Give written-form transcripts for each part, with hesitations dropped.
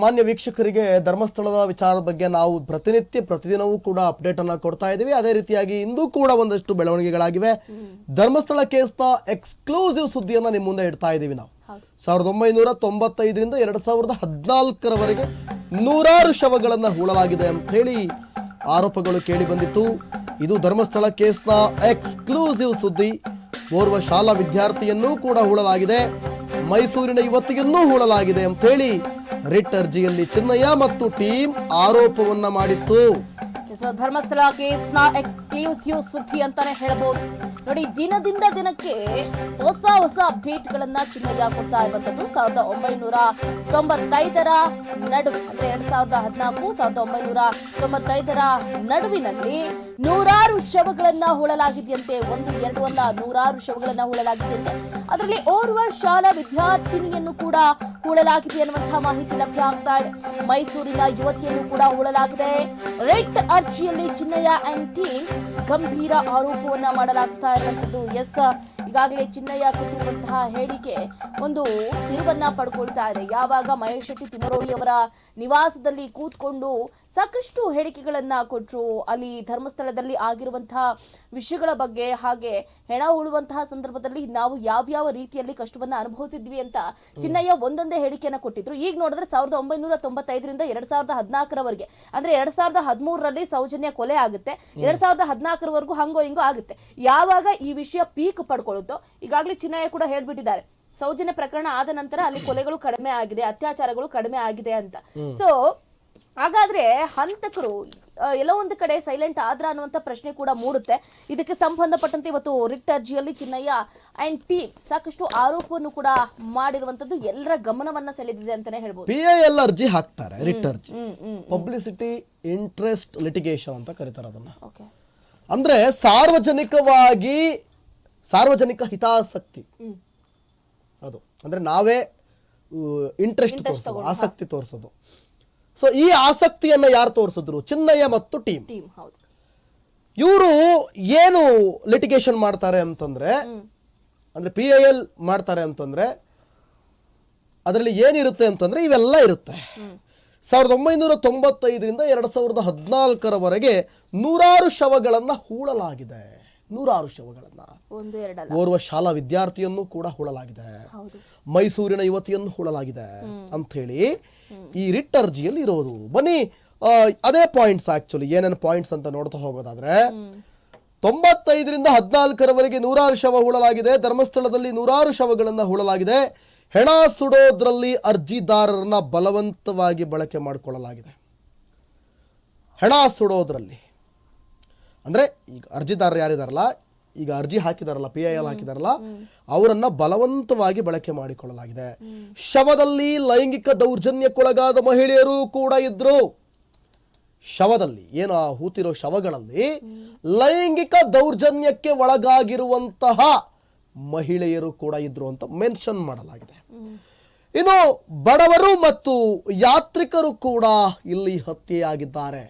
ಮಾನ್ಯ ವೀಕ್ಷಕರಿಗೆ ಧರ್ಮಸ್ಥಳದ ವಿಚಾರದ ಬಗ್ಗೆ ನಾವು ಪ್ರತಿದಿನವೂ ಕೂಡ ಅಪ್ಡೇಟ್ ಅನ್ನ ಕೊಡ್ತಾ ಇದ್ದೀವಿ. ಅದೇ ರೀತಿಯಾಗಿ ಇಂದು ಕೂಡ ಒಂದಷ್ಟು ಬೆಳವಣಿಗೆಗಳಾಗಿವೆ. ಧರ್ಮಸ್ಥಳ ಕೇಸ್ನ ಎಕ್ಸ್ಕ್ಲೂಸಿವ್ ಸುದ್ದಿಯನ್ನ ನಿಮ್ಮ ಮುಂದೆ ಇಡ್ತಾ ಇದ್ದೀವಿ. ನಾವು 1995ರಿಂದ 2014ರವರೆಗೆ ನೂರಾರು ಶವಗಳನ್ನ ಹೂಳಲಾಗಿದೆ ಅಂತ ಹೇಳಿ ಆರೋಪಗಳು ಕೇಳಿ ಬಂದಿತ್ತು. ಇದು ಧರ್ಮಸ್ಥಳ ಕೇಸ್ನ ಎಕ್ಸ್ಕ್ಲೂಸಿವ್ ಸುದ್ದಿ. ಓರ್ವ ಶಾಲಾ ವಿದ್ಯಾರ್ಥಿಯನ್ನೂ ಕೂಡ ಹೂಳಲಾಗಿದೆ, ಮೈಸೂರಿನ ಯುವತಿಯನ್ನೂ ಹೂಳಲಾಗಿದೆ ಅಂತ ಹೇಳಿ ರಿಟ್ ಅರ್ಜಿಯಲ್ಲಿ ಚಿನ್ನಯ್ಯ ಮತ್ತು ಟೀಮ್ ಆರೋಪವನ್ನ ಮಾಡಿತ್ತು. ಧರ್ಮಸ್ಥಳ ಕೇಸ್ನ ಎಕ್ಸ್ಕ್ಲೂಸಿವ್ ಸುದ್ದಿ ಅಂತಾನೆ ಹೇಳಬಹುದು. ನೋಡಿ, ದಿನದಿಂದ ದಿನಕ್ಕೆ ಹೊಸ ಅಪ್ಡೇಟ್ಗಳನ್ನ ಚಿನ್ನಯ್ಯ ಕೊಡ್ತಾ ಇರುವಂತದ್ದು. 1995ರ ನಡುವೆ ಅಂದ್ರೆ 2014-1995ರ ನಡುವಿನಲ್ಲಿ ನೂರಾರು ಶವಗಳನ್ನ ಹೂಳಲಾಗಿದೆಯಂತೆ. ಒಂದು ಎರಡು ಅಲ್ಲ, ನೂರಾರು ಶವಗಳನ್ನ ಹೂಳಲಾಗಿದೆಯಂತೆ. ಅದರಲ್ಲಿ ಓರ್ವ ಶಾಲಾ ವಿದ್ಯಾರ್ಥಿನಿಯನ್ನು ಕೂಡ ಹೂಳಲಾಗಿದೆ ಅನ್ನುವಂತಹ ಮಾಹಿತಿ ಲಭ್ಯ ಆಗ್ತಾ ಇದೆ. ಮೈಸೂರಿನ ಯುವತಿಯನ್ನು ಕೂಡ ಹೂಳಲಾಗಿದೆ. ರಿಟ್ ಅರ್ಜಿಯಲ್ಲಿ ಚಿನ್ನಯ್ಯ ಅಂಡ್ ಟೀಮ್ ಗಂಭೀರ ಆರೋಪವನ್ನ ಮಾಡಲಾಗ್ತಾ ಇರುವಂತದ್ದು. ಈಗಾಗಲೇ ಚಿನ್ನಯ್ಯ ಕೊಟ್ಟಿರುವಂತಹ ಹೇಳಿಕೆ ಒಂದು ತಿರುವನ್ನ ಪಡ್ಕೊಳ್ತಾ ಇದೆ. ಯಾವಾಗ ಮಹೇಶ್ ಶೆಟ್ಟಿ ತಿಮ್ಮರೋಡಿ ಅವರ ನಿವಾಸದಲ್ಲಿ ಕೂತ್ಕೊಂಡು ಸಾಕಷ್ಟು ಹೇಳಿಕೆಗಳನ್ನ ಕೊಟ್ಟರು, ಅಲ್ಲಿ ಧರ್ಮಸ್ಥಳದಲ್ಲಿ ಆಗಿರುವಂತಹ ವಿಷಯಗಳ ಬಗ್ಗೆ, ಹಾಗೆ ಹೆಣ ಉಳುವಂತಹ ಸಂದರ್ಭದಲ್ಲಿ ನಾವು ಯಾವ್ಯಾವ ರೀತಿಯಲ್ಲಿ ಕಷ್ಟವನ್ನ ಅನುಭವಿಸಿದ್ವಿ ಅಂತ ಚಿನ್ನಯ್ಯ ಒಂದೊಂದೇ ಹೇಳಿಕೆಯನ್ನ ಕೊಟ್ಟಿದ್ರು. ಈಗ ನೋಡಿದ್ರೆ 1995ರಿಂದ 2014ರವರೆಗೆ ಅಂದ್ರೆ 2013ರಲ್ಲಿ ಸೌಜನ್ಯ ಕೊಲೆ ಆಗುತ್ತೆ, 2014ರವರೆಗೂ ಹಂಗೋ ಹಿಂಗೋ ಆಗುತ್ತೆ. ಯಾವಾಗ ಈ ವಿಷಯ ಪೀಕ್ ಪಡ್ಕೊಳ್ಳುತ್ತೋ, ಈಗಾಗಲೇ ಚಿನ್ನಯ್ಯ ಕೂಡ ಹೇಳ್ಬಿಟ್ಟಿದ್ದಾರೆ, ಸೌಜನ್ಯ ಪ್ರಕರಣ ಆದ ನಂತರ ಅಲ್ಲಿ ಕೊಲೆಗಳು ಕಡಿಮೆ ಆಗಿದೆ, ಅತ್ಯಾಚಾರಗಳು ಕಡಿಮೆ ಆಗಿದೆ ಅಂತ. ಸೊ ಹಾಗಾದ್ರೆ ಹಂತಕರು ಎಲ್ಲೋ ಒಂದು ಕಡೆ ಸೈಲೆಂಟ್ ಆದ್ರ ಅನ್ನುವಂತ ಪ್ರಶ್ನೆ ಕೂಡ ಮೂಡುತ್ತೆ. ಇದಕ್ಕೆ ಸಂಬಂಧಪಟ್ಟಂತೆ ಇವತ್ತು ರಿಟ್ ಅರ್ಜಿಯಲ್ಲಿ ಚಿನ್ನಯ್ಯ ಅಂಡ್ ಟೀಮ್ ಸಾಕಷ್ಟು ಆರೋಪವನ್ನು ಕೂಡ ಮಾಡಿರುವಂತದ್ದು ಎಲ್ಲರ ಗಮನವನ್ನ ಸೆಳೆದಿದೆ ಅಂತಾನೆ ಹೇಳ್ಬೋದು. PIL ಅರ್ಜಿ ಹಾಕ್ತಾರೆ, ರಿಟ್ ಅರ್ಜಿ ಪಬ್ಲಿಸಿಟಿ ಇಂಟ್ರೆಸ್ಟ್ ಲಿಟಿಗೇಷನ್ ಅಂತ ಕರೀತಾರೆ ಅದನ್ನ. ಅಂದ್ರೆ ಸಾರ್ವಜನಿಕ ಹಿತಾಸಕ್ತಿ, ಅದು ಅಂದ್ರೆ ನಾವೇ ಇಂಟ್ರೆಸ್ಟ್ ತೋರಿಸೋದು, ಆಸಕ್ತಿ ತೋರಿಸೋದು. ಸೊ ಈ ಆಸಕ್ತಿಯನ್ನ ಯಾರು ತೋರಿಸಿದ್ರು? ಚಿನ್ನಯ್ಯ ಮತ್ತು ಟೀಮ್. ಇವರು ಏನು ಲಿಟಿಗೇಷನ್ ಮಾಡ್ತಾರೆ ಅಂತಂದ್ರೆ, ಅಂದ್ರೆ PIL ಮಾಡ್ತಾರೆ ಅಂತಂದ್ರೆ ಅದರಲ್ಲಿ ಏನಿರುತ್ತೆ ಅಂತಂದ್ರೆ ಇವೆಲ್ಲ ಇರುತ್ತೆ. 1995ರಿಂದ 2014ರವರೆಗೆ ನೂರಾರು ಶವಗಳನ್ನ ಹೂಳಲಾಗಿದೆ. ನೂರಾರು ಶವಗಳನ್ನ, ಓರ್ವ ಶಾಲಾ ವಿದ್ಯಾರ್ಥಿಯನ್ನು ಕೂಡ ಹೂಳಲಾಗಿದೆ, ಮೈಸೂರಿನ ಯುವತಿಯನ್ನು ಹೂಳಲಾಗಿದೆ ಅಂತ ಹೇಳಿ ಈ ರಿಟ್ ಅರ್ಜಿಯಲ್ಲಿ ಇರೋದು. ಬನ್ನಿ ಅದೇ ಪಾಯಿಂಟ್ಸ್, ಆಕ್ಚುಲಿ ಏನೇನು ಪಾಯಿಂಟ್ಸ್ ಅಂತ ನೋಡ್ತಾ ಹೋಗೋದಾದ್ರೆ, 95ರಿಂದ 14ರವರೆಗೆ ನೂರಾರು ಶವ ಹೂಳಲಾಗಿದೆ. ಧರ್ಮಸ್ಥಳದಲ್ಲಿ ನೂರಾರು ಶವಗಳನ್ನ ಹೂಳಲಾಗಿದೆ. ಹೆಣ ಸುಡೋದ್ರಲ್ಲಿ ಅರ್ಜಿದಾರರನ್ನ ಬಲವಂತವಾಗಿ ಬಳಕೆ ಮಾಡಿಕೊಳ್ಳಲಾಗಿದೆ. ಹೆಣ ಸುಡೋದ್ರಲ್ಲಿ ಅಂದ್ರೆ ಈಗ ಅರ್ಜಿದಾರರು ಯಾರಿದಾರಲ್ಲ, ಈಗ ಅರ್ಜಿ ಹಾಕಿದಾರಲ್ಲ, PIL ಹಾಕಿದಾರಲ್ಲ, ಅವರನ್ನ ಬಲವಂತವಾಗಿ ಬಳಕೆ ಮಾಡಿಕೊಳ್ಳಲಾಗಿದೆ. ಶವದಲ್ಲಿ ಲೈಂಗಿಕ ದೌರ್ಜನ್ಯಕ್ಕೊಳಗಾದ ಮಹಿಳೆಯರು ಕೂಡ ಇದ್ರು. ಶವದಲ್ಲಿ ಏನು ಹೂತಿರೋ ಶವಗಳಲ್ಲಿ ಲೈಂಗಿಕ ದೌರ್ಜನ್ಯಕ್ಕೆ ಒಳಗಾಗಿರುವಂತಹ ಮಹಿಳೆಯರು ಕೂಡ ಇದ್ರು ಅಂತ ಮೆನ್ಷನ್ ಮಾಡಲಾಗಿದೆ. ಇನ್ನು ಬಡವರು ಮತ್ತು ಯಾತ್ರಿಕರು ಕೂಡ ಇಲ್ಲಿ ಹತ್ಯೆಯಾಗಿದ್ದಾರೆ.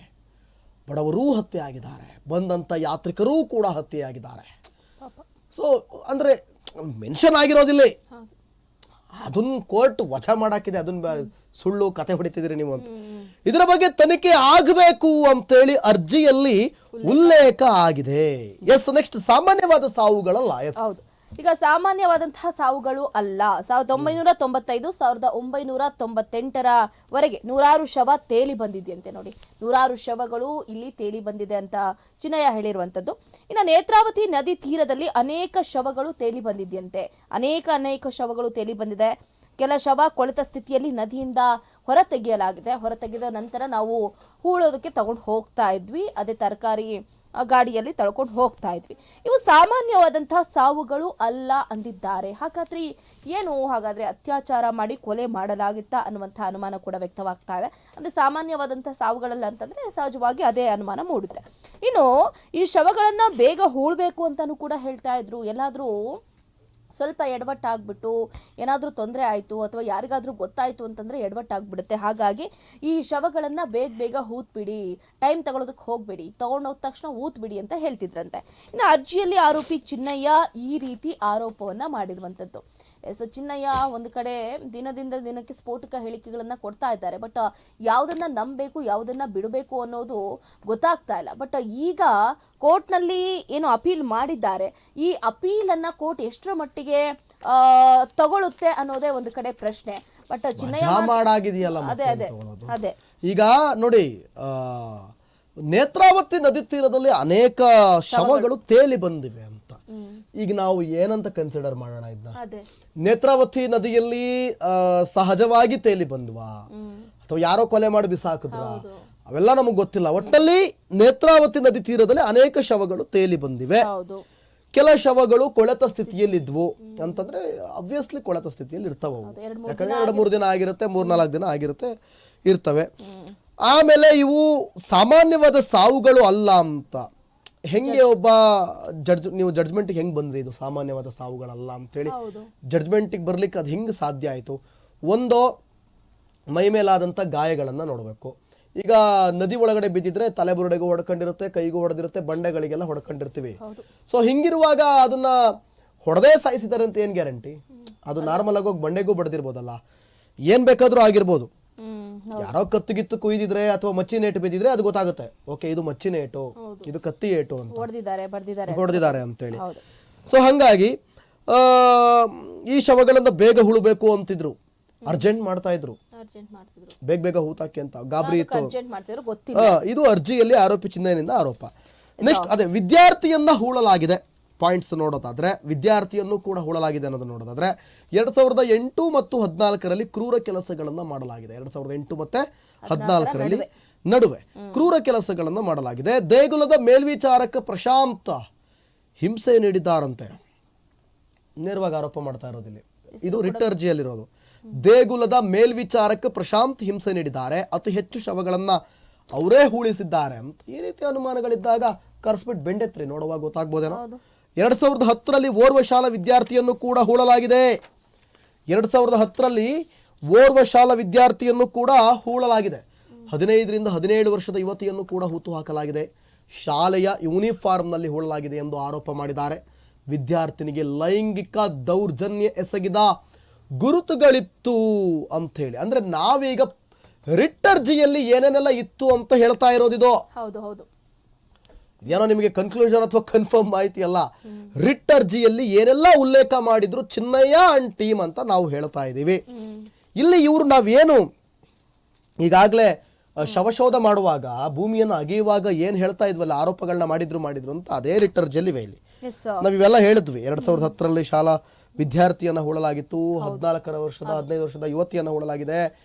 ಬಡವರೂ ಹತ್ಯೆಯಾಗಿದ್ದಾರೆ, ಬಂದಂತ ಯಾತ್ರಿಕರೂ ಕೂಡ ಹತ್ಯೆಯಾಗಿದ್ದಾರೆ. ಸೊ ಅಂದ್ರೆ ಮೆನ್ಷನ್ ಆಗಿರೋದಿಲ್ಲ, ಅದನ್ನ ಕೋರ್ಟ್ ವಜಾ ಮಾಡಾಕಿದೆ, ಅದನ್ನ ಸುಳ್ಳು ಕತೆ ಹೊಡಿತಿದ್ರಿ ನೀವು ಅಂತ. ಇದರ ಬಗ್ಗೆ ತನಿಖೆ ಆಗಬೇಕು ಅಂತೇಳಿ ಅರ್ಜಿಯಲ್ಲಿ ಉಲ್ಲೇಖ ಆಗಿದೆ. ನೆಕ್ಸ್ಟ್ ಸಾಮಾನ್ಯವಾದ ಸಾವುಗಳಲ್ಲ. ಈಗ ಸಾಮಾನ್ಯವಾದಂತಹ ಸಾವುಗಳು ಅಲ್ಲ. 1995 1998ರವರೆಗೆ ನೂರಾರು ಶವ ತೇಲಿ ಬಂದಿದೆಯಂತೆ. ನೋಡಿ, ನೂರಾರು ಶವಗಳು ಇಲ್ಲಿ ತೇಲಿ ಬಂದಿದೆ ಅಂತ ಚಿನ್ನಯ್ಯ ಹೇಳಿರುವಂತದ್ದು. ಇನ್ನು ನೇತ್ರಾವತಿ ನದಿ ತೀರದಲ್ಲಿ ಅನೇಕ ಶವಗಳು ತೇಲಿ ಬಂದಿದೆಯಂತೆ. ಅನೇಕ ಶವಗಳು ತೇಲಿ ಬಂದಿದೆ. ಕೆಲ ಶವ ಕೊಳೆತ ಸ್ಥಿತಿಯಲ್ಲಿ ನದಿಯಿಂದ ಹೊರತೆಗೆದ ನಂತರ ನಾವು ಹೂಳೋದಕ್ಕೆ ತಗೊಂಡು ಹೋಗ್ತಾ ಇದ್ವಿ. ಅದೇ ತರಕಾರಿ ಗಾಡಿಯಲ್ಲಿ ತಳ್ಕೊಂಡು ಹೋಗ್ತಾ ಇದ್ವಿ. ಇವು ಸಾಮಾನ್ಯವಾದಂತಹ ಸಾವುಗಳು ಅಲ್ಲ ಅಂದಿದ್ದಾರೆ. ಹಾಗಾದ್ರೆ ಅತ್ಯಾಚಾರ ಮಾಡಿ ಕೊಲೆ ಮಾಡಲಾಗಿತ್ತಾ ಅನ್ನುವಂತಹ ಅನುಮಾನ ಕೂಡ ವ್ಯಕ್ತವಾಗ್ತಾ ಇದೆ. ಅಂದ್ರೆ ಸಾಮಾನ್ಯವಾದಂತಹ ಸಾವುಗಳಲ್ಲ ಅಂತಂದ್ರೆ ಸಹಜವಾಗಿ ಅದೇ ಅನುಮಾನ ಮೂಡುತ್ತೆ. ಇನ್ನು ಈ ಶವಗಳನ್ನ ಬೇಗ ಹೂಳ್ಬೇಕು ಅಂತಾನು ಕೂಡ ಹೇಳ್ತಾ ಇದ್ರು. ಎಲ್ಲಾದ್ರೂ ಸ್ವಲ್ಪ ಎಡವಟ್ಟಾಗ್ಬಿಟ್ಟು ಏನಾದರೂ ತೊಂದರೆ ಆಯಿತು ಅಥವಾ ಯಾರಿಗಾದ್ರೂ ಗೊತ್ತಾಯಿತು ಅಂತಂದರೆ ಎಡವಟ್ಟಾಗ್ಬಿಡುತ್ತೆ. ಹಾಗಾಗಿ ಈ ಶವಗಳನ್ನು ಬೇಗ ಹೂತ್ಬಿಡಿ, ಟೈಮ್ ತಗೊಳ್ಳೋದಕ್ಕೆ ಹೋಗಬೇಡಿ, ತೊಗೊಂಡೋದ ತಕ್ಷಣ ಊತ್ಬಿಡಿ ಅಂತ ಹೇಳ್ತಿದ್ರಂತೆ. ಇನ್ನು ಅರ್ಜಿಯಲ್ಲಿ ಆರೋಪಿ ಚಿನ್ನಯ್ಯ ಈ ರೀತಿ ಆರೋಪವನ್ನು ಮಾಡಿರುವಂಥದ್ದು. ಎಸ್ ಚಿನ್ನಯ್ಯ ಒಂದು ಕಡೆ ದಿನದಿಂದ ದಿನಕ್ಕೆ ಸ್ಫೋಟಕ ಹೇಳಿಕೆಗಳನ್ನ ಕೊಡ್ತಾ ಇದ್ದಾರೆ. ಬಟ್ ಯಾವುದನ್ನ ನಂಬಬೇಕು ಯಾವುದನ್ನ ಬಿಡಬೇಕು ಅನ್ನೋದು ಗೊತ್ತಾಗ್ತಾ ಇಲ್ಲ. ಬಟ್ ಈಗ ಕೋರ್ಟ್ನಲ್ಲಿ ಏನು ಅಪೀಲ್ ಮಾಡಿದ್ದಾರೆ, ಈ ಅಪೀಲನ್ನ ಕೋರ್ಟ್ ಎಷ್ಟರ ಮಟ್ಟಿಗೆ ತಗೊಳುತ್ತೆ ಅನ್ನೋದೇ ಒಂದು ಕಡೆ ಪ್ರಶ್ನೆ. ಬಟ್ ಚಿನ್ನಯ್ಯ ಮಾಡಾಗಿದೆಯಲ್ಲ ಅದೇ ಅದೇ ಅದೇ ಈಗ ನೋಡಿ, ನೇತ್ರಾವತಿ ನದಿ ತೀರದಲ್ಲಿ ಅನೇಕ ಶವಗಳು ತೇಲಿ ಬಂದಿವೆ ಅಂತ. ಈಗ ನಾವು ಏನಂತ ಕನ್ಸಿಡರ್ ಮಾಡೋಣ ಇದನ್ನ? ನೇತ್ರಾವತಿ ನದಿಯಲ್ಲಿ ಸಹಜವಾಗಿ ತೇಲಿ ಬಂದ್ವಾ ಅಥವಾ ಯಾರೋ ಕೊಲೆ ಮಾಡಿ ಬಿಸಾಕಿದ್ರ, ಅವೆಲ್ಲ ನಮಗ್ ಗೊತ್ತಿಲ್ಲ. ಒಟ್ಟಲ್ಲಿ ನೇತ್ರಾವತಿ ನದಿ ತೀರದಲ್ಲಿ ಅನೇಕ ಶವಗಳು ತೇಲಿ ಬಂದಿವೆ. ಕೆಲ ಶವಗಳು ಕೊಳೆತ ಸ್ಥಿತಿಯಲ್ಲಿದ್ವು ಅಂತಂದ್ರೆ ಅಬ್ವಿಯಸ್ಲಿ ಕೊಳೆತ ಸ್ಥಿತಿಯಲ್ಲಿ ಇರ್ತಾವ. ಯಾಕಂದ್ರೆ 2-3 ದಿನ ಆಗಿರುತ್ತೆ, 3-4 ದಿನ ಆಗಿರುತ್ತೆ, ಇರ್ತವೆ. ಆಮೇಲೆ ಇವು ಸಾಮಾನ್ಯವಾದ ಸಾವುಗಳು ಅಲ್ಲ ಅಂತ ಹೆಂಗೆ ಒಬ್ಬ ನೀವು ಜಡ್ಜ್ಮೆಂಟ್ಗೆ ಹೆಂಗ್ ಬಂದ್ರಿ ಇದು ಸಾಮಾನ್ಯವಾದ ಸಾವುಗಳಲ್ಲ ಅಂತೇಳಿ ಜಡ್ಜ್ಮೆಂಟಿಗೆ ಬರ್ಲಿಕ್ಕೆ ಅದು ಹೆಂಗ್ ಸಾಧ್ಯ ಆಯ್ತು? ಒಂದು, ಮೈ ಮೇಲಾದಂಥ ಗಾಯಗಳನ್ನ ನೋಡಬೇಕು. ಈಗ ನದಿ ಒಳಗಡೆ ಬಿದ್ದಿದ್ರೆ ತಲೆಬುರುಡೆಗೂ ಹೊಡ್ಕೊಂಡಿರುತ್ತೆ, ಕೈಗೂ ಹೊಡೆದಿರುತ್ತೆ, ಬಂಡೆಗಳಿಗೆಲ್ಲ ಹೊಡ್ಕೊಂಡಿರ್ತೀವಿ. ಸೊ ಹಿಂಗಿರುವಾಗ ಅದನ್ನ ಹೊಡೆದೇ ಸಾಯಿಸಿದಾರೆ ಅಂತ ಏನ್ ಗ್ಯಾರಂಟಿ? ಅದು ನಾರ್ಮಲ್ ಆಗಿ ಹೋಗಿ ಬಂಡೆಗೂ ಬಡ್ದಿರ್ಬೋದಲ್ಲ, ಏನ್ ಬೇಕಾದ್ರೂ ಆಗಿರ್ಬೋದು. ಯಾರೋ ಕತ್ತಿಗಿತ್ತು ಕುಯ್ದಿದ್ರೆ ಅಥವಾ ಮಚ್ಚಿನ ಏಟು ಬಿದ್ದಿದ್ರೆ ಅದು ಗೊತ್ತಾಗುತ್ತೆ, ಓಕೆ ಇದು ಮಚ್ಚಿನ ಏಟು, ಇದು ಕತ್ತಿ ಏಟು ಅಂತ ಹೊಡೆದಿದ್ದಾರೆ ಅಂತೇಳಿ. ಸೊ ಹಂಗಾಗಿ ಈ ಶವಗಳನ್ನ ಬೇಗ ಹುಳಬೇಕು ಅಂತಿದ್ರು, ಅರ್ಜೆಂಟ್ ಮಾಡ್ತಾ ಇದ್ರು, ಬೇಗ ಬೇಗ ಹೂತಾಕಿ ಅಂತ ಗಾಬರಿ ಇತ್ತು. ಇದು ಅರ್ಜಿಯಲ್ಲಿ ಆರೋಪಿ ಚಿನ್ನಯ್ಯನಿಂದ ಆರೋಪ. ನೆಕ್ಸ್ಟ್ ಅದೇ ವಿದ್ಯಾರ್ಥಿಯನ್ನ ಹೂಳಲಾಗಿದೆ. ಪಾಯಿಂಟ್ಸ್ ನೋಡೋದಾದ್ರೆ ವಿದ್ಯಾರ್ಥಿಯನ್ನು ಕೂಡ ಹೂಳಲಾಗಿದೆ ಅನ್ನೋದು ನೋಡೋದಾದ್ರೆ 2008 ಮತ್ತು 2014 ಕ್ರೂರ ಕೆಲಸಗಳನ್ನ ಮಾಡಲಾಗಿದೆ. 2008 ಮತ್ತೆ 2014 ನಡುವೆ ಕ್ರೂರ ಕೆಲಸಗಳನ್ನ ಮಾಡಲಾಗಿದೆ. ದೇಗುಲದ ಮೇಲ್ವಿಚಾರಕ ಪ್ರಶಾಂತ್ ಹಿಂಸೆ ನೀಡಿದ್ದಾರಂತೆ. ನೇರವಾಗಿ ಆರೋಪ ಮಾಡ್ತಾ ಇರೋದಿಲ್ಲಿ, ಇದು ರಿಟ್ ಅರ್ಜಿಯಲ್ಲಿರೋದು. ದೇಗುಲದ ಮೇಲ್ವಿಚಾರಕ ಪ್ರಶಾಂತ್ ಹಿಂಸೆ ನೀಡಿದ್ದಾರೆ, ಅತಿ ಹೆಚ್ಚು ಶವಗಳನ್ನ ಅವರೇ ಹೂಳಿಸಿದ್ದಾರೆ ಅಂತ. ಈ ರೀತಿ ಅನುಮಾನಗಳಿದ್ದಾಗ ಕರ್ಸ್ಬಿಟ್ಟು ಬೆಂಡೆತ್ರಿ ನೋಡುವಾಗ ಗೊತ್ತಾಗ್ಬೋದೇನೋ. 2010 ಓರ್ವ ಶಾಲಾ ವಿದ್ಯಾರ್ಥಿಯನ್ನು ಕೂಡ ಹೂಳಲಾಗಿದೆ. 2010 ಓರ್ವ ಶಾಲಾ ವಿದ್ಯಾರ್ಥಿಯನ್ನು ಕೂಡ ಹೂಳಲಾಗಿದೆ. 15 ರಿಂದ 17 ವರ್ಷದ ಯುವತಿಯನ್ನು ಕೂಡ ಹೂತು ಹಾಕಲಾಗಿದೆ. ಶಾಲೆಯ ಯೂನಿಫಾರ್ಮ್ನಲ್ಲಿ ಹೂಳಲಾಗಿದೆ ಎಂದು ಆರೋಪ ಮಾಡಿದ್ದಾರೆ. ವಿದ್ಯಾರ್ಥಿನಿಗೆ ಲೈಂಗಿಕ ದೌರ್ಜನ್ಯ ಎಸಗಿದ ಗುರುತುಗಳಿತ್ತು ಅಂತ ಹೇಳಿ. ಅಂದ್ರೆ ನಾವೀಗ ರಿಟ್ ಅರ್ಜಿಯಲ್ಲಿ ಏನೇನೆಲ್ಲ ಇತ್ತು ಅಂತ ಹೇಳ್ತಾ ಇರೋದಿದು. ಏನೋ ನಿಮಗೆ ಕನ್ಕ್ಲೂಷನ್ ಅಥವಾ ಕನ್ಫರ್ಮ್ ಮಾಹಿತಿ ಅಲ್ಲ. ರಿಟ್ ಅರ್ಜಿಯಲ್ಲಿ ಏನೆಲ್ಲ ಉಲ್ಲೇಖ ಮಾಡಿದ್ರು ಚಿನ್ನಯ್ಯ ಅಂಡ್ ಟೀಮ್ ಅಂತ ನಾವು ಹೇಳ್ತಾ ಇದ್ದೀವಿ. ಇಲ್ಲಿ ಇವರು ನಾವೇನು ಈಗಾಗಲೇ ಶವಶೋಧ ಮಾಡುವಾಗ ಭೂಮಿಯನ್ನು ಅಗೆಯುವಾಗ ಏನ್ ಹೇಳ್ತಾ ಇದ್ವಲ್ಲ, ಆರೋಪಗಳನ್ನ ಮಾಡಿದ್ರು ಅಂತ ಅದೇ ರಿಟ್ ಅರ್ಜಿಯಲ್ಲಿ ಇಲ್ಲಿ ನಾವ್ ಇವೆಲ್ಲ ಹೇಳಿದ್ವಿ. 2010 ಶಾಲಾ ವಿದ್ಯಾರ್ಥಿಯನ್ನ ಹೂಳಲಾಗಿತ್ತು, 15 ವರ್ಷದ ಯುವತಿಯನ್ನ ಹೂಳಲಾಗಿದೆ,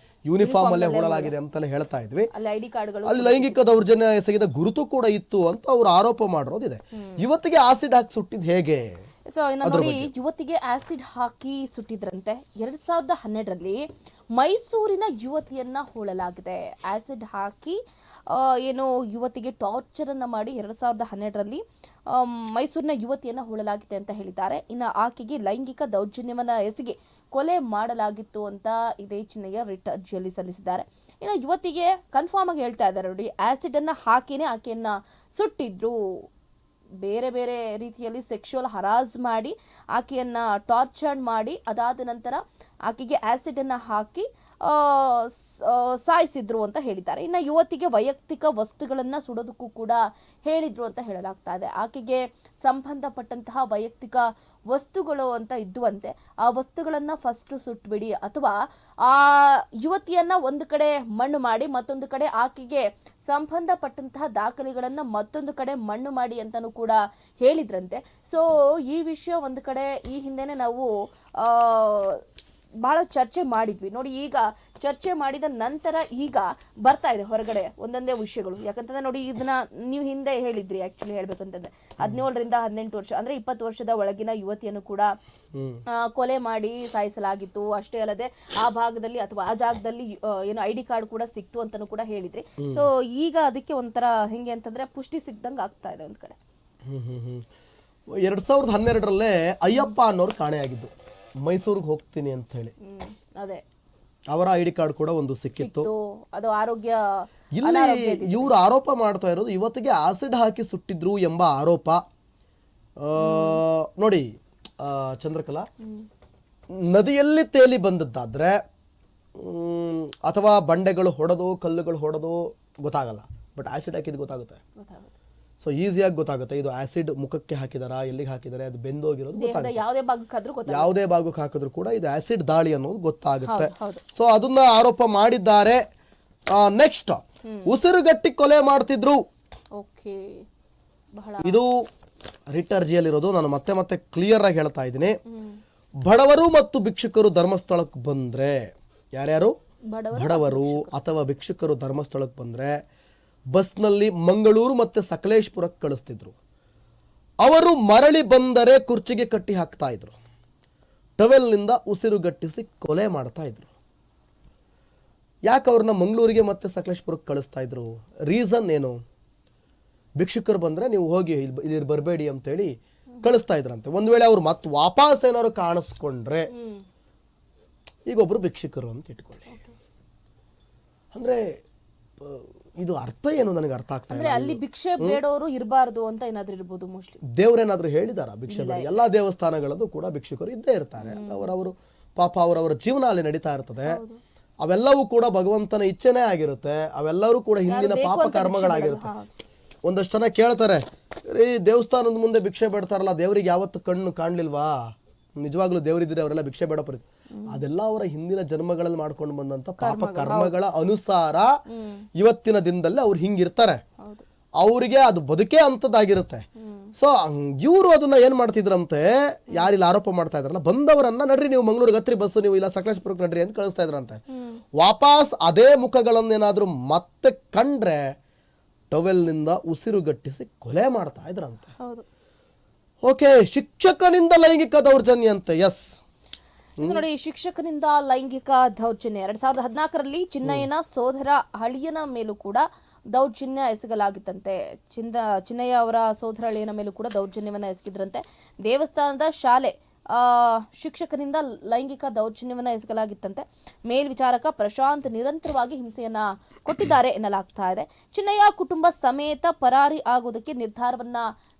ಯೂನಿಫಾರ್ಮ್ ಅಲ್ಲೇ ಹೂಳಲಾಗಿದೆ ಅಂತೆಲ್ಲ ಹೇಳ್ತಾ ಇದ್ವಿ. ಅಲ್ಲಿ ಲೈಂಗಿಕ ದೌರ್ಜನ್ಯ ಎಸಗಿದ ಗುರುತು ಕೂಡ ಇತ್ತು ಅಂತ ಅವ್ರು ಆರೋಪ ಮಾಡಿರೋದಿದೆ. ಯುವತಿಗೆ ಆಸಿಡ್ ಹಾಕಿ ಸುಟ್ಟಿದ್ ಹೇಗೆ? ಸೊ ಇನ್ನು ನೋಡಿ, ಯುವತಿಗೆ ಆಸಿಡ್ ಹಾಕಿ ಸುಟ್ಟಿದ್ರಂತೆ. 2012 ಮೈಸೂರಿನ ಯುವತಿಯನ್ನ ಹೂಳಲಾಗಿದೆ. ಆಸಿಡ್ ಹಾಕಿ ಏನು ಯುವತಿಗೆ ಟಾರ್ಚರ್ ಅನ್ನ ಮಾಡಿ 2012 ಮೈಸೂರಿನ ಯುವತಿಯನ್ನ ಹೂಳಲಾಗಿದೆ ಅಂತ ಹೇಳಿದ್ದಾರೆ. ಇನ್ನು ಆಕೆಗೆ ಲೈಂಗಿಕ ದೌರ್ಜನ್ಯವನ್ನ ಎಸಗಿ ಕೊಲೆ ಮಾಡಲಾಗಿತ್ತು ಅಂತ ಇದೇ ಚಿನ್ನಯ್ಯ ರಿಟ್ ಅರ್ಜಿಯಲ್ಲಿ ಸಲ್ಲಿಸಿದ್ದಾರೆ. ಇನ್ನು ಯುವತಿಗೆ ಕನ್ಫರ್ಮ್ ಆಗಿ ಹೇಳ್ತಾ ಇದ್ದಾರೆ ನೋಡಿ, ಆಸಿಡ್ ಅನ್ನ ಹಾಕಿನೇ ಆಕೆಯನ್ನ ಸುಟ್ಟಿದ್ರು. ಬೇರೆ ಬೇರೆ ರೀತಿಯಲ್ಲಿ ಸೆಕ್ಷುವಲ್ ಹರಾಸ್ ಮಾಡಿ ಆಕೆಯನ್ನ ಟಾರ್ಚರ್ ಮಾಡಿ ಅದಾದ ನಂತರ ಆಕೆಗೆ ಆಸಿಡ್ ಅನ್ನ ಹಾಕಿ ಸಾಯಿಸಿದ್ರು ಅಂತ ಹೇಳಿದ್ದಾರೆ. ಇನ್ನು ಯುವತಿಗೆ ವೈಯಕ್ತಿಕ ವಸ್ತುಗಳನ್ನ ಸುಡೋದಕ್ಕೂ ಕೂಡ ಹೇಳಿದ್ರು ಅಂತ ಹೇಳಲಾಗ್ತಾ ಇದೆ. ಆಕೆಗೆ ಸಂಬಂಧಪಟ್ಟಂತಹ ವೈಯಕ್ತಿಕ ವಸ್ತುಗಳು ಅಂತ ಇದ್ದುವಂತೆ. ಆ ವಸ್ತುಗಳನ್ನ ಫಸ್ಟ್ ಸುಟ್ಬಿಡಿ ಅಥವಾ ಆ ಯುವತಿಯನ್ನ ಒಂದು ಕಡೆ ಮಣ್ಣು ಮಾಡಿ ಮತ್ತೊಂದು ಕಡೆ ಆಕೆಗೆ ಸಂಬಂಧಪಟ್ಟಂತಹ ದಾಖಲೆಗಳನ್ನ ಮತ್ತೊಂದು ಕಡೆ ಮಣ್ಣು ಮಾಡಿ ಅಂತಾನೂ ಕೂಡ ಹೇಳಿದ್ರಂತೆ. ಸೊ ಈ ವಿಷಯ ಒಂದು ಕಡೆ ಈ ಹಿಂದೆನೆ ನಾವು ಬಹಳ ಚರ್ಚೆ ಮಾಡಿದ್ವಿ ನೋಡಿ. ಈಗ ಚರ್ಚೆ ಮಾಡಿದ ನಂತರ ಈಗ ಬರ್ತಾ ಇದೆ ಹೊರಗಡೆ ಒಂದೊಂದೇ ವಿಷಯಗಳು. ಯಾಕಂತಂದ್ರೆ ನೋಡಿ, ಇದನ್ನ ನೀವು ಹಿಂದೆ ಹೇಳಿದ್ರಿ. ಆಕ್ಚುಲಿ ಹೇಳ್ಬೇಕಂತಂದ್ರೆ 17 ರಿಂದ 18 ವರ್ಷ ಅಂದ್ರೆ 20 ವರ್ಷದ ಒಳಗಿನ ಯುವತಿಯನ್ನು ಕೂಡ ಕೊಲೆ ಮಾಡಿ ಸಾಯಿಸಲಾಗಿತ್ತು. ಅಷ್ಟೇ ಅಲ್ಲದೆ ಆ ಭಾಗದಲ್ಲಿ ಅಥವಾ ಆ ಜಾಗದಲ್ಲಿ ಏನು ID ಕಾರ್ಡ್ ಕೂಡ ಸಿಕ್ತು ಅಂತಾನು ಕೂಡ ಹೇಳಿದ್ರಿ. ಸೊ ಈಗ ಅದಕ್ಕೆ ಒಂಥರ ಹೆಂಗೆ ಅಂತಂದ್ರೆ ಪುಷ್ಟಿ ಸಿಕ್ದಂಗೆ ಆಗ್ತಾ ಇದೆ ಒಂದ್ ಕಡೆ. 2012 ಅಯ್ಯಪ್ಪ ಅನ್ನೋರು ಕಾಣೆಯಾಗಿದ್ದು, ಮೈಸೂರಿಗೆ ಹೋಗ್ತೀನಿ ಅಂತ ಹೇಳಿ. ಅದೇ ಅವರ ID ಕಾರ್ಡ್ ಕೂಡ ಒಂದು ಸಿಕ್ಕಿತ್ತು. ಅದು ಆರೋಗ್ಯ. ಇಲ್ಲಿ ಇವರು ಆರೋಪ ಮಾಡ್ತಾ ಇರೋದು ಯುವತಿಗೆ ಆಸಿಡ್ ಹಾಕಿ ಸುಟ್ಟಿದ್ರು ಎಂಬ ಆರೋಪ. ನೋಡಿ ಚಂದ್ರಕಲಾ, ನದಿಯಲ್ಲಿ ತೇಲಿ ಬಂದದ್ದಾದ್ರೆ ಅಥವಾ ಬಂಡೆಗಳು ಹೊಡೆದು ಕಲ್ಲುಗಳು ಹೊಡೆದು ಗೊತ್ತಾಗಲ್ಲ, ಬಟ್ ಆಸಿಡ್ ಹಾಕಿದ್ದು ಗೊತ್ತಾಗುತ್ತೆ. ಸೊ ಈಸಿಯಾಗಿ ಗೊತ್ತಾಗುತ್ತೆ ಇದು ಆಸಿಡ್ ಮುಖಕ್ಕೆ ಹಾಕಿದಾರಾ, ಎಲ್ಲಿಗೆ ಹಾಕಿದ್ದಾರೆ, ಅದು ಬೆಂದೋಗಿರೋದು ಗೊತ್ತಾಗುತ್ತೆ. ಯಾವುದೇ ಭಾಗಕ್ಕೆ ಹಾಕಿದ್ರು ಕೂಡ ಇದು ಆಸಿಡ್ ದಾಳಿ ಅನ್ನೋದು ಗೊತ್ತಾಗುತ್ತೆ. ಸೊ ಅದನ್ನ ಆರೋಪ ಮಾಡಿದ್ದಾರೆ. ನೆಕ್ಸ್ಟ್, ಉಸಿರುಗಟ್ಟಿ ಕೊಲೆ ಮಾಡ್ತಿದ್ರು. ಇದು ರಿಟ್ ಅರ್ಜಿಯಲ್ಲಿರೋದು. ನಾನು ಮತ್ತೆ ಮತ್ತೆ ಕ್ಲಿಯರ್ ಆಗಿ ಹೇಳ್ತಾ ಇದ್ದೀನಿ. ಬಡವರು ಮತ್ತು ಭಿಕ್ಷುಕರು ಧರ್ಮಸ್ಥಳಕ್ಕೆ ಬಂದ್ರೆ, ಯಾರ್ಯಾರು ಬಡವರು ಅಥವಾ ಭಿಕ್ಷುಕರು ಧರ್ಮಸ್ಥಳಕ್ಕೆ ಬಂದ್ರೆ ಬಸ್ನಲ್ಲಿ ಮಂಗಳೂರು ಮತ್ತೆ ಸಕಲೇಶ್ಪುರಕ್ಕೆ ಕಳಿಸ್ತಿದ್ರು. ಅವರು ಮರಳಿ ಬಂದರೆ ಕುರ್ಚಿಗೆ ಕಟ್ಟಿ ಹಾಕ್ತಾ ಇದ್ರು, ಟವೆಲ್ನಿಂದ ಉಸಿರುಗಟ್ಟಿಸಿ ಕೊಲೆ ಮಾಡ್ತಾ ಇದ್ರು. ಯಾಕೆ ಅವ್ರನ್ನ ಮಂಗಳೂರಿಗೆ ಮತ್ತೆ ಸಕಲೇಶ್ಪುರಕ್ಕೆ ಕಳಿಸ್ತಾ ಇದ್ರು? ರೀಸನ್ ಏನು? ಭಿಕ್ಷುಕರು ಬಂದ್ರೆ ನೀವು ಹೋಗಿ ಇಲ್ಲಿ ಬರಬೇಡಿ ಅಂತೇಳಿ ಕಳಿಸ್ತಾ ಇದ್ರಂತೆ. ಒಂದ್ ವೇಳೆ ಅವ್ರು ಮತ್ತೆ ವಾಪಸ್ ಏನಾದ್ರು ಕಾಣಿಸ್ಕೊಂಡ್ರೆ, ಈಗ ಒಬ್ರು ಭಿಕ್ಷುಕರು ಅಂತ ಇಟ್ಕೊಳ್ಳಿ, ಅಂದ್ರೆ ಇದು ಅರ್ಥ ಏನು ನನಗೆ ಅರ್ಥ ಆಗ್ತಾ ಇಲ್ಲ. ಅಲ್ಲಿ ಭಿಕ್ಷೆ ಬೇಡವರು ಇರಬಾರ್ದು ಅಂತ ಏನಾದ್ರೂ ಇರ್ಬೋದು. ಮೋಸ್ಟ್ಲಿ ದೇವ್ರೇನಾದ್ರೂ ಹೇಳಿದಾರ ಭಿಕ್ಷೆ ಬೇಡ? ಎಲ್ಲಾ ದೇವಸ್ಥಾನಗಳಲ್ಲೂ ಕೂಡ ಭಿಕ್ಷುಕರು ಇದ್ದೇ ಇರ್ತಾರೆ. ಅವರವರು ಪಾಪ ಅವರವರ ಜೀವನ ಅಲ್ಲಿ ನಡೀತಾ ಇರ್ತದೆ. ಅವೆಲ್ಲವೂ ಕೂಡ ಭಗವಂತನ ಇಚ್ಛೆನೇ ಆಗಿರುತ್ತೆ. ಅವೆಲ್ಲರೂ ಕೂಡ ಹಿಂದಿನ ಪಾಪ ಕರ್ಮಗಳಾಗಿರುತ್ತೆ. ಒಂದಷ್ಟು ಜನ ಕೇಳ್ತಾರೆ, ರೀ ದೇವಸ್ಥಾನದ ಮುಂದೆ ಭಿಕ್ಷೆ ಬೇಡ್ತಾರಲ್ಲ, ದೇವ್ರಿಗೆ ಯಾವತ್ತು ಕಣ್ಣು ಕಾಣ್ಲಿಲ್ವಾ? ನಿಜವಾಗ್ಲೂ ದೇವರಿದ್ರೆ ಅವರೆಲ್ಲ ಭಿಕ್ಷೆ ಬೇಡ ಪರಿಸ್ಥಿತಿ. ಅದೆಲ್ಲ ಅವರ ಹಿಂದಿನ ಜನ್ಮಗಳಲ್ಲಿ ಮಾಡ್ಕೊಂಡು ಬಂದಂತ ಪಾಪ ಕರ್ಮಗಳ ಅನುಸಾರ ಇವತ್ತಿನ ದಿನದಲ್ಲಿ ಅವ್ರು ಹಿಂಗಿರ್ತಾರೆ. ಅವ್ರಿಗೆ ಅದು ಬದುಕೇ ಅಂತದಾಗಿರುತ್ತೆ. ಸೊ ಇವರು ಅದನ್ನ ಏನ್ ಮಾಡ್ತಿದ್ರಂತೆ, ಯಾರಿಲ್ಲ ಆರೋಪ ಮಾಡ್ತಾ ಇದ್ರಲ್ಲ, ಬಂದವರನ್ನ ನಡ್ರಿ ನೀವು ಮಂಗಳೂರಿಗೆ ಹತ್ರಿ ಬಸ್, ನೀವು ಇಲ್ಲ ಸಕಲೇಶ್ಪುರಕ್ಕೆ ನಡ್ರಿ ಅಂತ ಕಳಿಸ್ತಾ ಇದ್ರಂತೆ. ವಾಪಸ್ ಅದೇ ಮುಖಗಳನ್ನೇನಾದ್ರೂ ಮತ್ತೆ ಕಂಡ್ರೆ ಟವೆಲ್ನಿಂದ ಉಸಿರುಗಟ್ಟಿಸಿ ಕೊಲೆ ಮಾಡ್ತಾ ಇದ್ರಂತೆ. ಓಕೆ, ಶಿಕ್ಷಕನಿಂದ ಲೈಂಗಿಕ ದೌರ್ಜನ್ಯ ಅಂತೆ. ಎಸ್ ನೋಡಿ, ಶಿಕ್ಷಕನಿಂದ ಲೈಂಗಿಕ ದೌರ್ಜನ್ಯ 2014ರಲ್ಲಿ ಚಿನ್ನಯ್ಯನ ಸೋದರ ಅಳಿಯನ ಮೇಲೂ ಕೂಡ ದೌರ್ಜನ್ಯ ಎಸಗಲಾಗಿತ್ತಂತೆ. ಚಿನ್ನಯ್ಯ ಅವರ ಸೋದರ ಅಳಿಯನ ಮೇಲೂ ಕೂಡ ದೌರ್ಜನ್ಯವನ್ನ ಎಸಗಿದ್ರಂತೆ. ದೇವಸ್ಥಾನದ ಶಾಲೆ ಶಿಕ್ಷಕನಿಂದ ಲೈಂಗಿಕ ದೌರ್ಜನ್ಯವನ್ನ ಎಸಗಲಾಗಿತ್ತಂತೆ. ಮೇಲ್ವಿಚಾರಕ ಪ್ರಶಾಂತ್ ನಿರಂತರವಾಗಿ ಹಿಂಸೆಯನ್ನ ಕೊಟ್ಟಿದ್ದಾರೆ ಎನ್ನಲಾಗ್ತಾ ಇದೆ. ಚಿನ್ನಯ್ಯ ಕುಟುಂಬ ಸಮೇತ ಪರಾರಿ ಆಗುವುದಕ್ಕೆ ನಿರ್ಧಾರವನ್ನ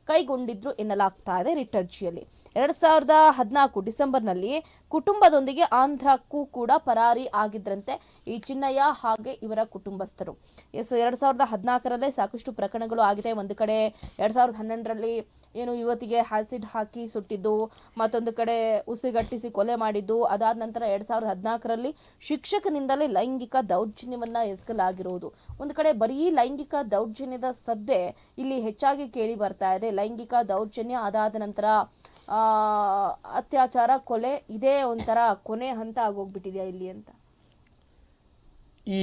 ಕೈಗೊಂಡಿದ್ರು ಎನ್ನಲಾಗ್ತಾ ಇದೆ ರಿಟ್ ಅರ್ಜಿಯಲ್ಲಿ. 2014 ಡಿಸೆಂಬರ್ನಲ್ಲಿ ಕುಟುಂಬದೊಂದಿಗೆ ಆಂಧ್ರಕ್ಕೂ ಕೂಡ ಪರಾರಿ ಆಗಿದ್ರಂತೆ ಈ ಚಿನ್ನಯ್ಯ ಹಾಗೆ ಇವರ ಕುಟುಂಬಸ್ಥರು. 2014ರಲ್ಲೇ ಸಾಕಷ್ಟು ಪ್ರಕರಣಗಳು ಆಗಿದೆ. ಒಂದು ಕಡೆ 2011ರಲ್ಲಿ ಏನು ಯುವತಿಗೆ ಆಸಿಡ್ ಹಾಕಿ ಸುಟ್ಟಿದ್ದು, ಮತ್ತೊಂದು ಕಡೆ ಉಸಿರುಗಟ್ಟಿಸಿ ಕೊಲೆ ಮಾಡಿದ್ದು. ಅದಾದ ನಂತರ 2014ರಲ್ಲಿ ಶಿಕ್ಷಕನಿಂದಲೇ ಲೈಂಗಿಕ ದೌರ್ಜನ್ಯವನ್ನ ಎಸಗಲಾಗಿರುವುದು. ಒಂದು ಕಡೆ ಬರೀ ಲೈಂಗಿಕ ದೌರ್ಜನ್ಯದ ಸದ್ದೆ ಇಲ್ಲಿ ಹೆಚ್ಚಾಗಿ ಕೇಳಿ ಬರ್ತಾ ಇದೆ. ಲೈಂಗಿಕ ದೌರ್ಜನ್ಯ ಅದಾದ ನಂತರ ಅತ್ಯಾಚಾರ, ಕೊಲೆ, ಇದೇ ಒಂಥರ ಕೊನೆ ಹಂತ ಆಗೋಗ್ಬಿಟ್ಟಿದೆಯಾ ಇಲ್ಲಿ ಅಂತ. ಈ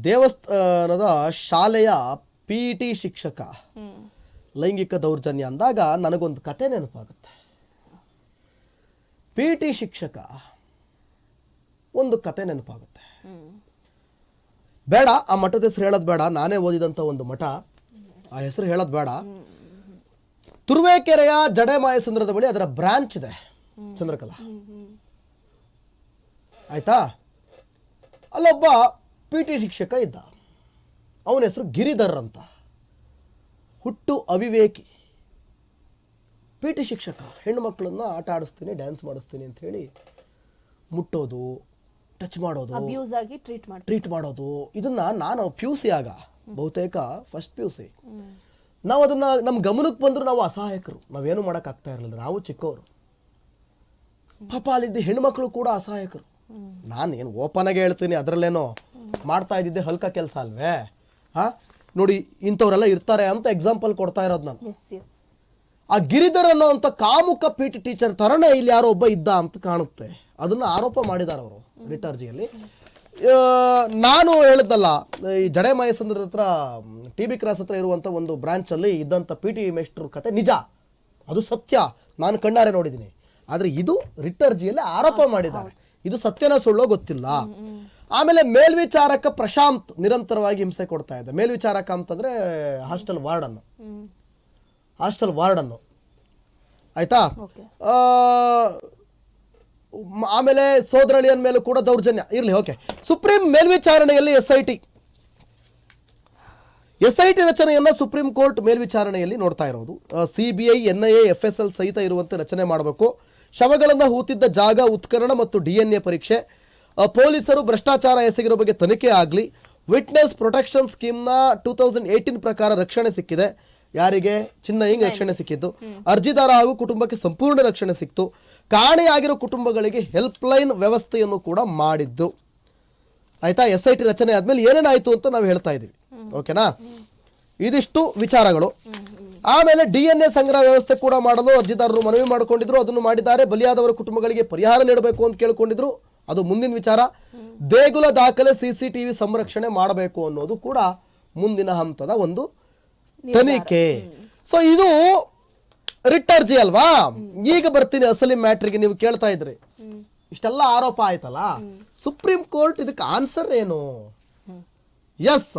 ದೇವಸ್ಥಾನದ ಶಾಲೆಯ PET ಶಿಕ್ಷಕ ಲೈಂಗಿಕ ದೌರ್ಜನ್ಯ ಅಂದಾಗ ನನಗೊಂದು ಕತೆ ನೆನಪಾಗುತ್ತೆ. PET ಶಿಕ್ಷಕ ಒಂದು ಕತೆ ನೆನಪಾಗುತ್ತೆ. ಬೇಡ ಆ ಮಠದ ಹೆಸರು ಹೇಳೋದು ಬೇಡ, ನಾನೇ ಓದಿದಂತ ಒಂದು ಮಠ, ಆ ಹೆಸರು ಹೇಳೋದು ಬೇಡ. ತುರುವೇಕೆರೆಯ ಜಡೆಮಾಯಸಂದ್ರದ ಬಳಿ ಅದರ ಬ್ರಾಂಚ್ ಇದೆ, ಚಂದ್ರಕಲಾ. ಆಯ್ತಾ? ಅಲ್ಲೊಬ್ಬ PET ಶಿಕ್ಷಕ ಇದ್ದ. ಅವನ ಹೆಸರು ಗಿರಿಧರ್ ಅಂತ. ಹುಟ್ಟು ಅವಿವೇಕಿ. PET ಶಿಕ್ಷಕ ಹೆಣ್ಣು ಮಕ್ಕಳನ್ನ ಆಟ ಆಡಿಸ್ತೀನಿ, ಡ್ಯಾನ್ಸ್ ಮಾಡಿಸ್ತೀನಿ ಅಂತ ಹೇಳಿ ಮುಟ್ಟೋದು, ಟಚ್ ಮಾಡೋದು, ಅಬ್ಯೂಸ್ ಆಗಿ ಟ್ರೀಟ್ ಮಾಡೋದು. ಇದನ್ನ ನಾನು PUC ಆಗ ಬಹುತೇಕ ಫಸ್ಟ್ PUC, ನಾವು ಅದನ್ನ ನಮ್ಮ ಗಮನಕ್ಕೆ ಬಂದ್ರು ನಾವು ಅಸಹಾಯಕರು, ನಾವೇನು ಮಾಡಕ್ ಆಗ್ತಾ ಇರಲಿಲ್ಲ, ನಾವು ಚಿಕ್ಕವರು. ಪಾಪ ಅಲ್ಲಿದ್ದ ಹೆಣ್ಮಕ್ಳು ಕೂಡ ಅಸಹಾಯಕರು. ನಾನು ಏನು ಓಪನ್ ಆಗಿ ಹೇಳ್ತೀನಿ, ಅದರಲ್ಲೇನೋ ಮಾಡ್ತಾ ಇದ್ದಿದ್ದೆ ಹಲ್ಕ ಕೆಲಸ ಅಲ್ವೇ? ನೋಡಿ ಇಂಥವ್ರೆಲ್ಲ ಇರ್ತಾರೆ ಅಂತ ಎಕ್ಸಾಂಪಲ್ ಕೊಡ್ತಾ ಇರೋದು ನಾನು. ಆ ಗಿರಿಧರ್ ಅನ್ನೋ ಅಂತ ಕಾಮುಕ PET ಟೀಚರ್ ತರನೇ ಇಲ್ಲಿ ಯಾರೋ ಒಬ್ಬ ಇದ್ದ ಅಂತ ಕಾಣುತ್ತೆ. ಅದನ್ನ ಆರೋಪ ಮಾಡಿದ್ದಾರೆ ಅವರು ರಿಟ್ ಅರ್ಜಿಯಲ್ಲಿ. ನಾನು ಹೇಳಿದ್ನಲ್ಲ, ಈ ಜಡೆಮಾಯಸಂದ್ರ ಹತ್ರ TB ಕ್ರಾಸ್ ಹತ್ರ ಇರುವಂತ ಒಂದು ಬ್ರಾಂಚ್ ಅಲ್ಲಿ ಇದ್ದಂತ PET ಮೇಸ್ಟ್ರು ಕತೆ ನಿಜ, ಅದು ಸತ್ಯ, ನಾನು ಕಣ್ಣಾರೆ ನೋಡಿದ್ದೀನಿ. ಆದ್ರೆ ಇದು ರಿಟ್ ಅರ್ಜಿಯಲ್ಲಿ ಆರೋಪ ಮಾಡಿದ್ದಾರೆ. ಇದು ಸತ್ಯನ ಸುಳ್ಳೋ ಗೊತ್ತಿಲ್ಲ. ಆಮೇಲೆ ಮೇಲ್ವಿಚಾರಕ ಪ್ರಶಾಂತ್ ನಿರಂತರವಾಗಿ ಹಿಂಸೆ ಕೊಡ್ತಾ ಇದ್ದ. ಮೇಲ್ವಿಚಾರಕ ಅಂತಂದ್ರೆ ಹಾಸ್ಟೆಲ್ ವಾರ್ಡನ್ನು ಆಯ್ತಾ? ಆಮೇಲೆ ಸೋದರಳಿಯನ್ ಮೇಲೂ ಕೂಡ ದೌರ್ಜನ್ಯ ಇರ್ಲಿ. ಓಕೆ, ಸುಪ್ರೀಂ ಮೇಲ್ವಿಚಾರಣೆಯಲ್ಲಿ SIT ರಚನೆಯನ್ನ ಸುಪ್ರೀಂ ಕೋರ್ಟ್ ಮೇಲ್ವಿಚಾರಣೆಯಲ್ಲಿ ನೋಡ್ತಾ ಇರೋದು. CBI, NIA, FSL ಸಹಿತ ಇರುವಂತೆ ರಚನೆ ಮಾಡಬೇಕು. ಶವಗಳನ್ನು ಹೂತಿದ್ದ ಜಾಗ ಉತ್ಖನನ ಮತ್ತು DNA ಪರೀಕ್ಷೆ, ಪೊಲೀಸರು ಭ್ರಷ್ಟಾಚಾರ ಎಸಗಿರೋ ಬಗ್ಗೆ ತನಿಖೆ ಆಗಲಿ, ವಿಟ್ನೆಸ್ ಪ್ರೊಟೆಕ್ಷನ್ ಸ್ಕೀಮ್ನ 2018 ಪ್ರಕಾರ ರಕ್ಷಣೆ ಸಿಕ್ಕಿದೆ. ಯಾರಿಗೆ? ಚಿನ್ಮಯಿಗೆ ರಕ್ಷಣೆ ಸಿಕ್ಕಿದ್ದು. ಅರ್ಜಿದಾರ ಹಾಗೂ ಕುಟುಂಬಕ್ಕೆ ಸಂಪೂರ್ಣ ರಕ್ಷಣೆ ಸಿಕ್ತು. ಕಾಣೆಯಾಗಿರೋ ಕುಟುಂಬಗಳಿಗೆ ಹೆಲ್ಪ್ಲೈನ್ ವ್ಯವಸ್ಥೆಯನ್ನು ಕೂಡ ಮಾಡಿದ್ದು. ಆಯ್ತಾ? SIT ರಚನೆ ಆದ್ಮೇಲೆ ಏನೇನಾಯ್ತು ಅಂತ ನಾವು ಹೇಳ್ತಾ ಇದೀವಿ. ಓಕೆನಾ? ಇದಿಷ್ಟು ವಿಚಾರಗಳು. ಆಮೇಲೆ DNA ಸಂಗ್ರಹ ವ್ಯವಸ್ಥೆ ಕೂಡ ಮಾಡಲು ಅರ್ಜಿದಾರರು ಮನವಿ ಮಾಡಿಕೊಂಡಿದ್ರು, ಅದನ್ನು ಮಾಡಿದ್ದಾರೆ. ಬಲಿಯಾದವರ ಕುಟುಂಬಗಳಿಗೆ ಪರಿಹಾರ ನೀಡಬೇಕು ಅಂತ ಕೇಳ್ಕೊಂಡಿದ್ರು, ಅದು ಮುಂದಿನ ವಿಚಾರ. ದೇಗುಲ ದಾಖಲೆ CCTV ಸಂರಕ್ಷಣೆ ಮಾಡಬೇಕು ಅನ್ನೋದು ಕೂಡ ಮುಂದಿನ ಹಂತದ ಒಂದು ತನಿಖೆ. ಸೊ ಇದು ರಿಟ್ ಅರ್ಜಿ ಅಲ್ವಾ? ಈಗ ಬರ್ತೀನಿ ಅಸಲಿ ಮ್ಯಾಟ್ರಿಗೆ. ನೀವು ಕೇಳ್ತಾ ಇದ್ರಿ ಇಷ್ಟೆಲ್ಲ ಆರೋಪ ಆಯ್ತಲ್ಲ, ಸುಪ್ರೀಂ ಕೋರ್ಟ್ ಇದಕ್ಕೆ ಆನ್ಸರ್ ಏನು? ಎಸ್